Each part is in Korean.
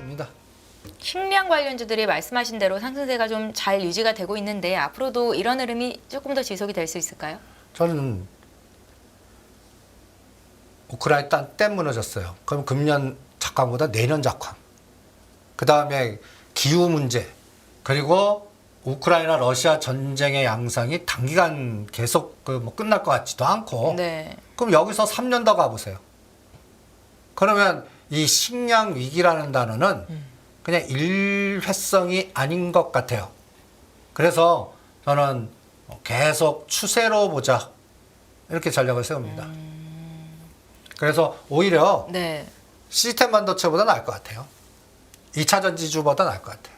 겁니다. 식량 관련주들이 말씀하신 대로 상승세가 좀 잘 유지가 되고 있는데 앞으로도 이런 흐름이 조금 더 지속이 될 수 있을까요? 저는 우크라이나 때 무너졌어요. 그럼 금년 작황보다 내년 작황. 그 다음에 기후 문제. 그리고 우크라이나 러시아 전쟁의 양상이 단기간 계속 뭐 끝날 것 같지도 않고. 네. 그럼 여기서 3년 더 가보세요. 그러면 이 식량 위기라는 단어는 그냥 일회성이 아닌 것 같아요. 그래서 저는 계속 추세로 보자. 이렇게 전략을 세웁니다. 그래서 오히려 네. 시스템 반도체보다 나을 것 같아요. 2차 전지주보다 나을 것 같아요.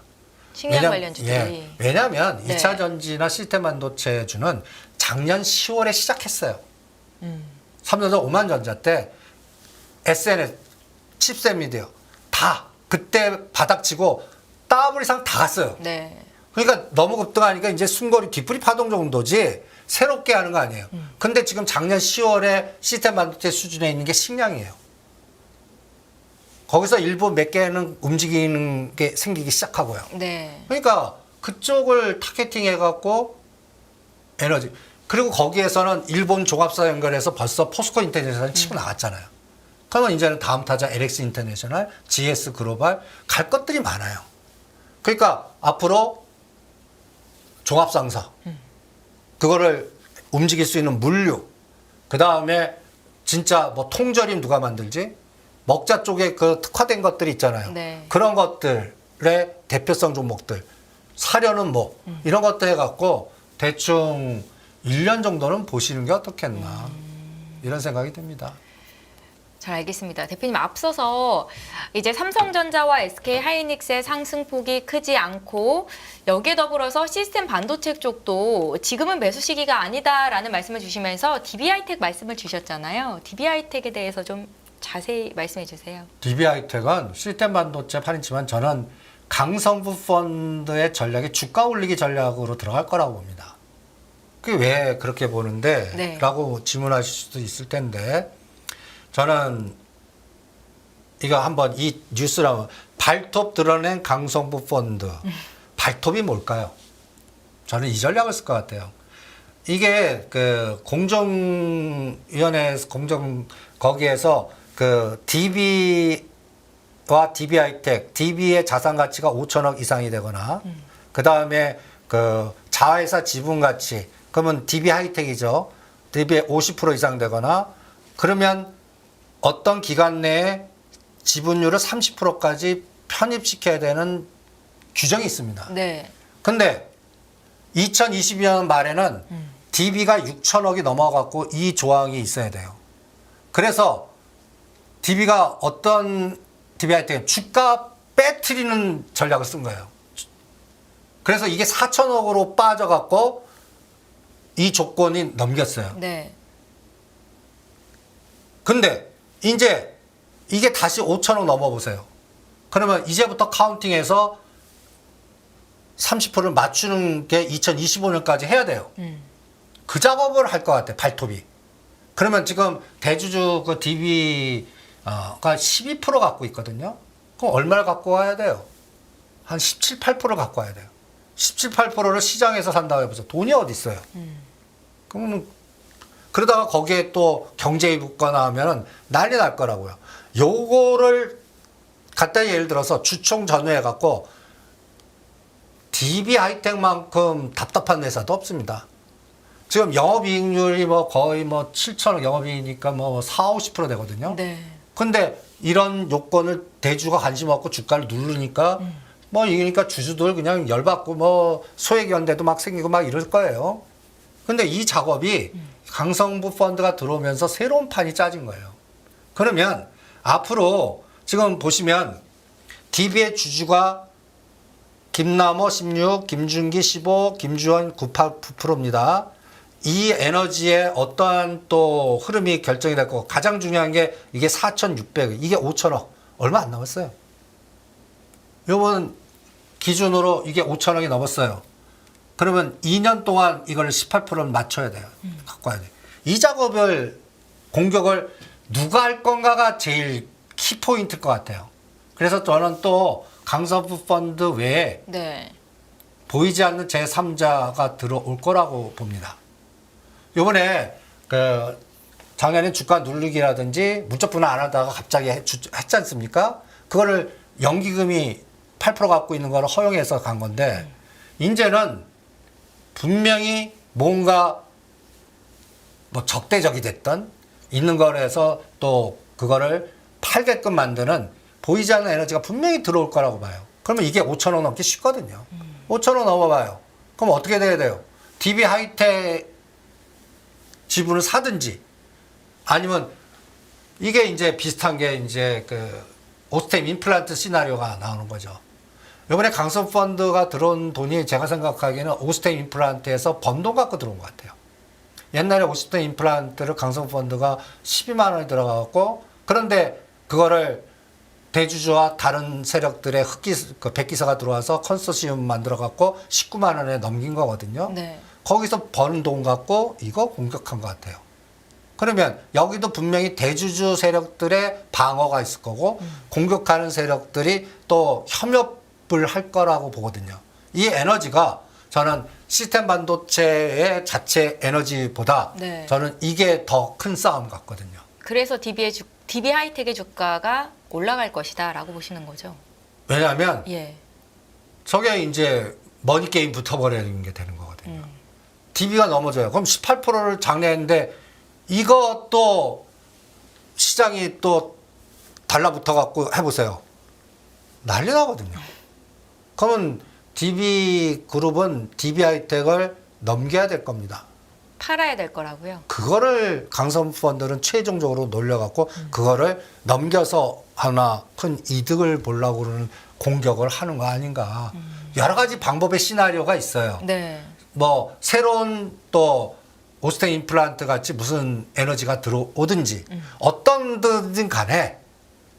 식량 관련주들이. 왜냐하면 네. 2차 전지나 시스템 반도체주는 작년 10월에 시작했어요. 삼성전자 오만전자 때 SNS, 칩셋 미디어 다 그때 바닥치고 더블 이상 다 갔어요. 네. 그러니까 너무 급등하니까 이제 숨고리 뒤풀이 파동 정도지 새롭게 하는 거 아니에요. 근데 지금 작년 10월에 시스템 반도체 수준에 있는 게 식량이에요. 거기서 일부 몇 개는 움직이는 게 생기기 시작하고요. 네. 그러니까 그쪽을 타겟팅 해갖고 에너지. 그리고 거기에서는 일본 종합사 연결해서 벌써 포스코 인터내셔널 치고 나갔잖아요. 그러면 이제는 다음 타자 LX 인터내셔널, GS 글로벌 갈 것들이 많아요. 그러니까 앞으로 종합상사, 그거를 움직일 수 있는 물류, 그 다음에 진짜 뭐 통조림 누가 만들지? 먹자 쪽에 그 특화된 것들이 있잖아요. 네. 그런 것들의 대표성 종목들, 사려는 뭐, 이런 것들 해갖고 대충 1년 정도는 보시는 게 어떻겠나. 이런 생각이 듭니다. 잘 알겠습니다. 대표님 앞서서 이제 삼성전자와 SK하이닉스의 상승폭이 크지 않고 여기에 더불어서 시스템 반도체 쪽도 지금은 매수 시기가 아니다라는 말씀을 주시면서 DB하이텍 말씀을 주셨잖아요. DB하이텍에 대해서 좀 자세히 말씀해 주세요. DB하이텍은 시스템 반도체 판이지만 저는 강성부 펀드의 전략이 주가 올리기 전략으로 들어갈 거라고 봅니다. 그게 왜 그렇게 보는데? 네. 라고 질문하실 수도 있을 텐데 저는 이거 한번 이 뉴스라면 발톱 드러낸 강성부 펀드. 발톱이 뭘까요? 저는 이 전략을 쓸 것 같아요. 이게 그 공정위원회에서 거기에서 그 DB와 DB하이텍, DB의 자산 가치가 5천억 이상이 되거나 그 다음에 그 자회사 지분 가치 그러면 DB하이텍이죠. DB의 50% 이상 되거나 그러면 어떤 기간 내에 지분율을 30%까지 편입시켜야 되는 규정이 있습니다. 네. 근데 2022년 말에는 DB가 6천억이 넘어갔고 이 조항이 있어야 돼요. 그래서 DB가 어떤 DB하이텍 주가 빼트리는 전략을 쓴 거예요. 그래서 이게 4천억으로 빠져갖고 이 조건이 넘겼어요. 네. 근데 이제 이게 다시 5천억 넘어보세요. 그러면 이제부터 카운팅해서 30%를 맞추는 게 2025년까지 해야 돼요. 그 작업을 할 것 같아요. 발톱이. 그러면 지금 대주주 그 DB가 12% 갖고 있거든요. 그럼 얼마를 갖고 와야 돼요? 한 17, 8% 갖고 와야 돼요. 17, 8%를 시장에서 산다고 해보세요. 돈이 어디 있어요? 그러면 그러다가 거기에 또 경제에 붙거나 하면은 난리 날 거라고요. 요거를 갖다 예를 들어서 주총 전후해 갖고 DB하이텍만큼 답답한 회사도 없습니다. 지금 영업이익률이 뭐 거의 뭐 7천억 영업이익이니까 뭐 4, 50% 되거든요. 네. 근데 이런 요건을 대주가 관심 없고 주가를 누르니까 뭐 이러니까 주주들 그냥 열받고 뭐 소액연대도 막 생기고 막 이럴 거예요. 근데 이 작업이 강성부 펀드가 들어오면서 새로운 판이 짜진 거예요. 그러면 앞으로 지금 보시면 DB의 주주가 김남호 16, 김준기 15, 김주원 9%입니다. 이 에너지의 어떠한 또 흐름이 결정이 될 거고 가장 중요한 게 이게 4,600억, 이게 5천억 얼마 안 남았어요. 요번 기준으로 이게 5천억이 넘었어요. 그러면 2년 동안 이걸 18%를 맞춰야 돼요. 갖고 와야 돼요. 이 작업을 공격을 누가 할 건가가 제일 키포인트일 것 같아요. 그래서 저는 또 강서구 펀드 외에 네. 보이지 않는 제3자가 들어올 거라고 봅니다. 요번에 그 작년에 주가 누르기라든지 문적 분할 안 하다가 갑자기 했지 않습니까? 그거를 연기금이 8% 갖고 있는 거를 허용해서 간 건데 이제는 분명히 뭔가 뭐 적대적이 됐던 있는 거에서 또 그거를 팔게끔 만드는 보이지 않는 에너지가 분명히 들어올 거라고 봐요. 그러면 이게 5,000원 넘기 쉽거든요. 5,000원 넘어봐요. 그럼 어떻게 돼야 돼요? DB 하이텍 지분을 사든지 아니면 이게 이제 비슷한 게 이제 그 오스템 임플란트 시나리오가 나오는 거죠. 이번에 강서 펀드가 들어온 돈이 제가 생각하기에는 오스템 임플란트에서 번 돈 갖고 들어온 것 같아요. 옛날에 오스템 임플란트를 강서 펀드가 12만 원이 들어가고 그런데 그거를 대주주와 다른 세력들의 백기사가 들어와서 컨소시엄 만들어 갖고 19만 원에 넘긴 거거든요. 네. 거기서 버는 돈 갖고 이거 공격한 것 같아요. 그러면 여기도 분명히 대주주 세력들의 방어가 있을 거고 공격하는 세력들이 또 협업을 할 거라고 보거든요. 이 에너지가 저는 시스템 반도체의 자체 에너지보다 네. 저는 이게 더 큰 싸움 같거든요. 그래서 DB 하이텍의 주가가 올라갈 것이다라고 보시는 거죠. 왜냐하면 예. 저게 이제 머니게임 붙어버리는 게 되는 거거든요. DB가 넘어져요. 그럼 18%를 장려했는데 이것도 시장이 또 달라붙어 갖고 해보세요. 난리 나거든요. 그러면 DB 그룹은 DB 하이텍을 넘겨야 될 겁니다. 팔아야 될 거라고요. 그거를 강선 펀드는 최종적으로 놀려갖고 그거를 넘겨서 하나 큰 이득을 보려고 그러는 공격을 하는 거 아닌가. 여러 가지 방법의 시나리오가 있어요. 네. 뭐 새로운 또 오스템 임플란트 같이 무슨 에너지가 들어오든지 어떤 든지 간에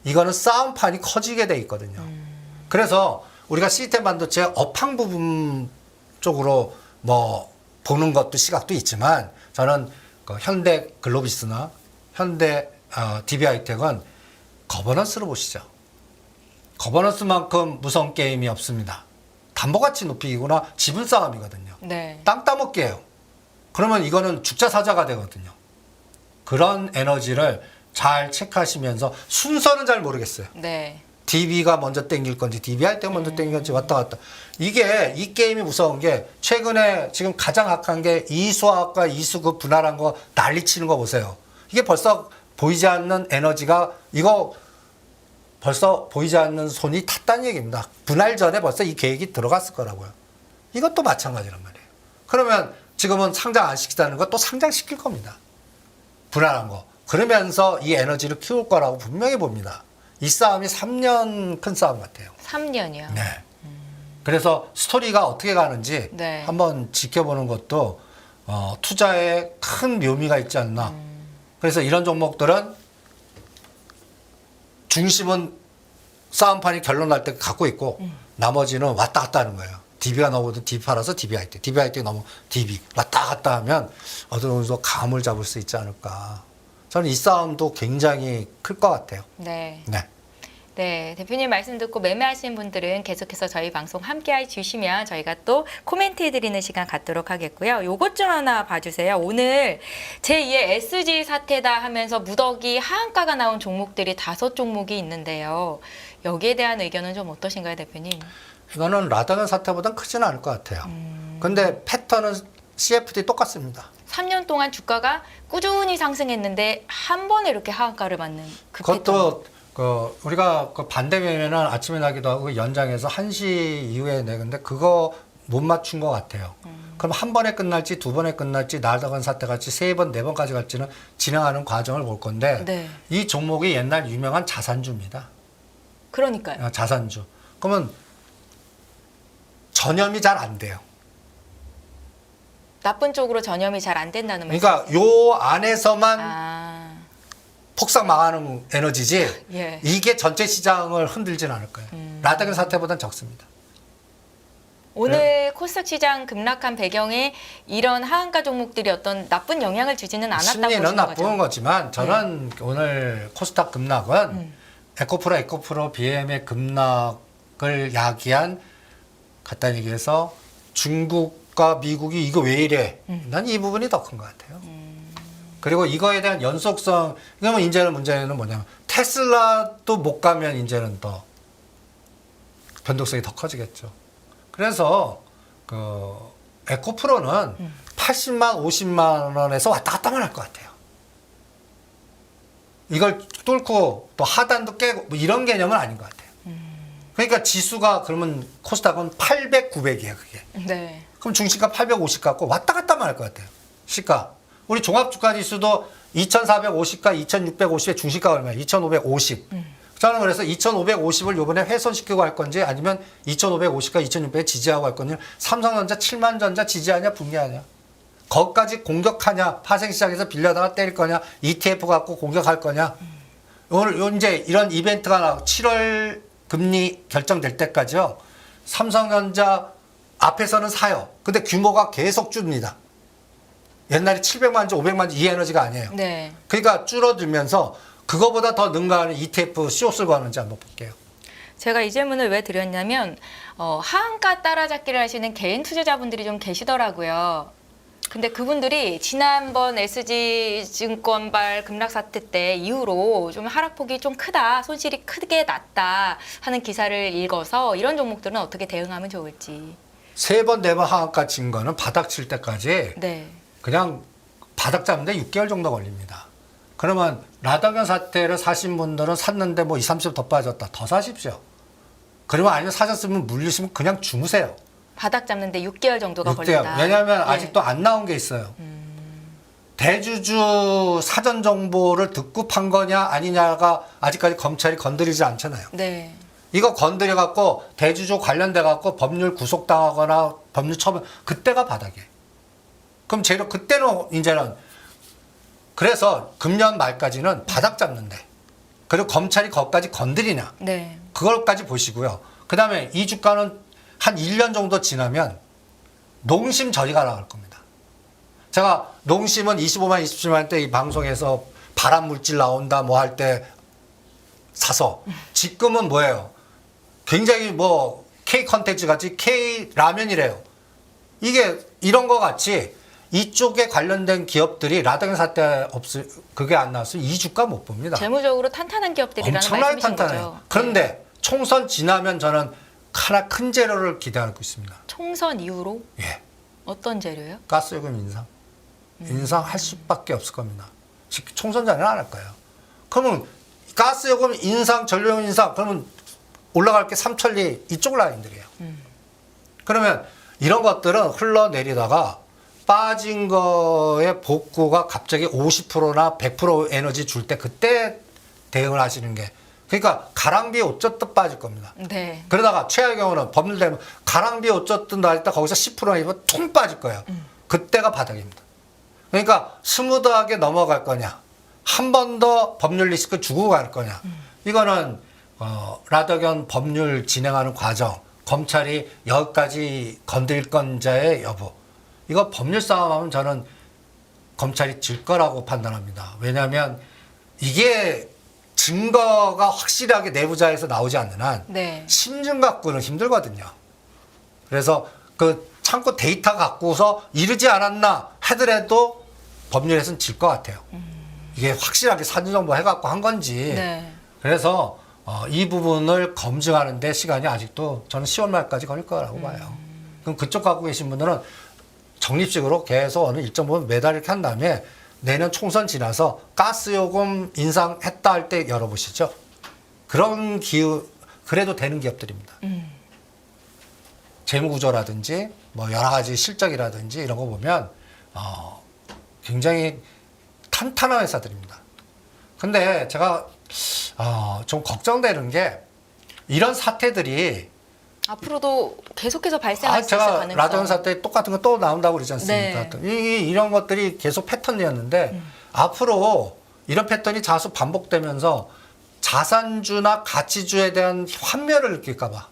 이거는 싸움판이 커지게 돼 있거든요. 그래서 우리가 시스템 반도체 업황 부분 쪽으로 뭐 보는 것도 시각도 있지만 저는 그 현대 글로비스나 현대 DB 하이텍은 거버넌스로 보시죠. 거버넌스만큼 무서운 게임이 없습니다. 담보가치 높이기구나 지분 싸움이거든요. 네. 땅 따먹기예요. 그러면 이거는 죽자 사자가 되거든요. 그런 에너지를 잘 체크하시면서 순서는 잘 모르겠어요. 네. DB가 먼저 땡길 건지 DB 할 때 먼저 땡길 건지 왔다 갔다. 이게 이 게임이 무서운 게 최근에 지금 가장 악한 게 이수화학과 이수급 분할한 거 난리치는 거 보세요. 이게 벌써 보이지 않는 에너지가 이거 벌써 보이지 않는 손이 탔다는 얘기입니다. 분할 전에 벌써 이 계획이 들어갔을 거라고요. 이것도 마찬가지란 말이에요. 그러면 지금은 상장 안 시키자는 거 또 상장시킬 겁니다. 분할한 거. 그러면서 이 에너지를 키울 거라고 분명히 봅니다. 이 싸움이 3년 큰 싸움 같아요. 3년이요. 네. 그래서 스토리가 어떻게 가는지 네. 한번 지켜보는 것도 투자에 큰 묘미가 있지 않나. 그래서 이런 종목들은 중심은 싸움판이 결론 날 때 갖고 있고 나머지는 왔다 갔다 하는 거예요. DB가 넘어도 DB 팔아서 DB 하이텍, DB 하이텍 넘어 DB 왔다 갔다 하면 어느 정도 감을 잡을 수 있지 않을까. 저는 이 싸움도 굉장히 클 것 같아요. 네. 네. 네, 대표님 말씀 듣고 매매하시는 분들은 계속해서 저희 방송 함께 해주시면 저희가 또 코멘트 해드리는 시간 갖도록 하겠고요. 요것 좀 하나 봐주세요. 오늘 제2의 SG 사태다 하면서 무더기 하한가가 나온 종목들이 5종목이 있는데요. 여기에 대한 의견은 좀 어떠신가요, 대표님? 이거는 라다는 사태보다는 크지는 않을 것 같아요. 근데 패턴은 CFD 똑같습니다. 3년 동안 주가가 꾸준히 상승했는데 한 번에 이렇게 하한가를 맞는 그 패턴. 그것도 우리가 그 반대 매매는 아침에 나기도 하고 연장해서 1시 이후에 내는데 그거 못 맞춘 것 같아요. 그럼 한 번에 끝날지 두 번에 끝날지 나다간 사태 같이 3번, 4번까지 갈지는 진행하는 과정을 볼 건데 네. 이 종목이 옛날 유명한 자산주입니다. 그러니까요. 자산주. 그러면 전염이 잘 안 돼요. 나쁜 쪽으로 전염이 잘 안 된다는 말씀. 그러니까 요 안에서만 폭삭 망하는 에너지지 예. 이게 전체 시장을 흔들진 않을 거예요. 라다겐 사태보다는 적습니다. 오늘 코스닥 시장 급락한 배경에 이런 하한가 종목들이 어떤 나쁜 영향을 주지는 않았다고 심리는 보시는 나쁜 거죠? 거지만 저는 오늘 코스닥 급락은 에코프로 BM의 급락을 야기한 간단히 얘기해서 중국과 미국이 이거 왜 이래? 난 이 부분이 더 큰 것 같아요. 그리고 이거에 대한 연속성, 그러면 이제는 문제는 뭐냐면 테슬라도 못 가면 이제는 더 변동성이 더 커지겠죠. 그래서 그 에코프로는 80만, 50만 원에서 왔다 갔다만 할 것 같아요. 이걸 뚫고 또 하단도 깨고 뭐 이런 개념은 아닌 것 같아요. 그러니까 지수가 그러면 코스닥은 800, 900이에요, 그게. 네. 그럼 중시가 850 갖고 왔다 갔다만 할 것 같아요. 시가. 우리 종합주가 지수도 2450가 2650에 중시가 얼마예요? 2550. 저는 그래서 2550을 요번에 훼손시키고 할 건지 아니면 2550과 2600에 지지하고 할 건지 삼성전자 7만전자 지지하냐 분리하냐. 거기까지 공격하냐, 파생시장에서 빌려다가 때릴 거냐, ETF 갖고 공격할 거냐. 오늘 이제 이런 이벤트가 나오고 7월 금리 결정될 때까지요. 삼성전자 앞에서는 사요. 근데 규모가 계속 줍니다. 옛날에 700만지, 500만지 이 에너지가 아니에요. 네. 그러니까 줄어들면서 그거보다 더 능가하는 ETF 시옷을 하는지 한번 볼게요. 제가 이 질문을 왜 드렸냐면 하한가 따라잡기를 하시는 개인 투자자분들이 좀 계시더라고요. 근데 그분들이 지난번 SG증권발 급락 사태 때 이후로 좀 하락폭이 좀 크다, 손실이 크게 났다 하는 기사를 읽어서 이런 종목들은 어떻게 대응하면 좋을지. 3번, 4번 하한가 친 거는 바닥 칠 때까지 네. 그냥 바닥 잡는데 6개월 정도 걸립니다. 그러면 라더견 사태를 사신 분들은 샀는데 뭐 20, 30더 빠졌다. 더 사십시오. 그러면 아니면 사셨으면 물리시면 그냥 주무세요. 바닥 잡는데 6개월 정도가 6개월. 걸린다. 왜냐하면 예. 아직도 안 나온 게 있어요. 대주주 사전 정보를 듣고 판 거냐 아니냐가 아직까지 검찰이 건드리지 않잖아요. 네. 이거 건드려 갖고 대주주 관련돼 갖고 법률 구속당하거나 법률 처분 그때가 바닥이에요. 그럼 제로 그때는 이제는 그래서 금년 말까지는 바닥 잡는데 그리고 검찰이 거기까지 건드리냐 네. 그걸까지 보시고요. 그다음에 이 주가는 한 1년 정도 지나면 농심 저리가 나갈 겁니다. 제가 농심은 25만 27만 때 이 방송에서 발암 물질 나온다 뭐 할 때 사서 지금은 뭐예요? 굉장히 뭐 K 컨텐츠 같이 K 라면이래요. 이게 이런 거 같이 이쪽에 관련된 기업들이 라더견 사태 없을 그게 안 나왔으면 이 주가 못 봅니다. 재무적으로 탄탄한 기업들이라는 엄청나게 말씀이신 탄탄해요. 거죠. 그런데 총선 지나면 저는 하나 큰 재료를 기대하고 있습니다. 총선 이후로 예, 어떤 재료요? 가스요금 인상. 인상할 수밖에 없을 겁니다. 총선 전에는 안 할 거예요. 그러면 가스요금 인상, 전력요금 인상, 그러면 올라갈 게 삼천리 이쪽 라인들이에요. 그러면 이런 것들은 흘러내리다가 빠진 거에 복구가 갑자기 50%나 100% 에너지 줄 때 그때 대응을 하시는 게 그러니까 가랑비에 옷 젖듯 빠질 겁니다. 네. 그러다가 최악의 경우는 법률되면 가랑비에 옷 젖듯 날 때 거기서 10%나 입으면 퉁 빠질 거예요. 그때가 바닥입니다. 그러니까 스무드하게 넘어갈 거냐 한 번 더 법률 리스크 주고 갈 거냐 이거는 라더견 법률 진행하는 과정 검찰이 여기까지 건들 건자의 여부 이거 법률 싸움하면 저는 검찰이 질 거라고 판단합니다. 왜냐하면 이게 증거가 확실하게 내부자에서 나오지 않는 한 네. 심증 갖고는 힘들거든요. 그래서 그 참고 데이터 갖고서 이르지 않았나 하더라도 법률에서는 질 것 같아요. 이게 확실하게 사전정보 해갖고 한 건지. 네. 그래서 이 부분을 검증하는데 시간이 아직도 저는 10월 말까지 걸릴 거라고 봐요. 그럼 그쪽 갖고 계신 분들은 적립식으로 계속 어느 일정 부분 매달 이렇게 한 다음에 내년 총선 지나서 가스요금 인상했다 할 때 열어보시죠. 그런 기후 그래도 되는 기업들입니다. 재무구조라든지 뭐 여러 가지 실적이라든지 이런 거 보면 굉장히 탄탄한 회사들입니다. 근데 제가 좀 걱정되는 게 이런 사태들이 앞으로도 계속해서 발생할 수 있을 제가 가능성. 라더견 사태 똑같은 거 또 나온다고 그러지 않습니까? 네. 이런 것들이 계속 패턴이었는데 앞으로 이런 패턴이 자주 반복되면서 자산주나 가치주에 대한 환멸을 느낄까 봐.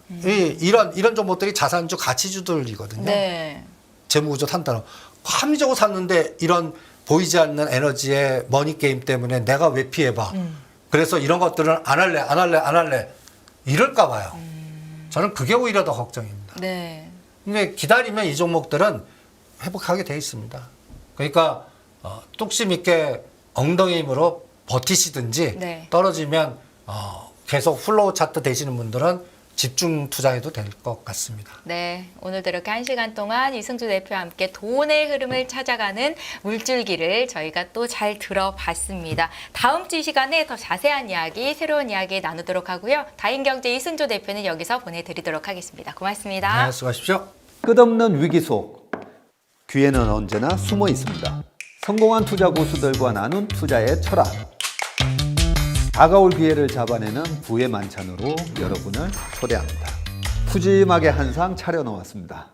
이런 종목들이 자산주 가치주들이거든요. 네. 재무구조 탄탄한. 합리적으로 샀는데 이런 보이지 않는 에너지의 머니게임 때문에 내가 왜 피해봐. 그래서 이런 것들은 안 할래 이럴까 봐요. 저는 그게 오히려 더 걱정입니다. 네. 근데 기다리면 이 종목들은 회복하게 돼 있습니다. 그러니까 뚝심 있게 엉덩이 힘으로 버티시든지 네. 떨어지면 계속 플로우 차트 되시는 분들은 집중 투자해도 될 것 같습니다. 네, 오늘도 이렇게 1시간 동안 이승주 대표와 함께 돈의 흐름을 찾아가는 물줄기를 저희가 또 잘 들어봤습니다. 다음 주 이 시간에 더 자세한 이야기, 새로운 이야기 나누도록 하고요. 다인경제 이승주 대표는 여기서 보내드리도록 하겠습니다. 고맙습니다. 네, 수고하십시오. 끝없는 위기 속 기회는 언제나 숨어 있습니다. 성공한 투자 고수들과 나눈 투자의 철학. 다가올 기회를 잡아내는 부의 만찬으로 여러분을 초대합니다. 푸짐하게 한 상 차려놓았습니다.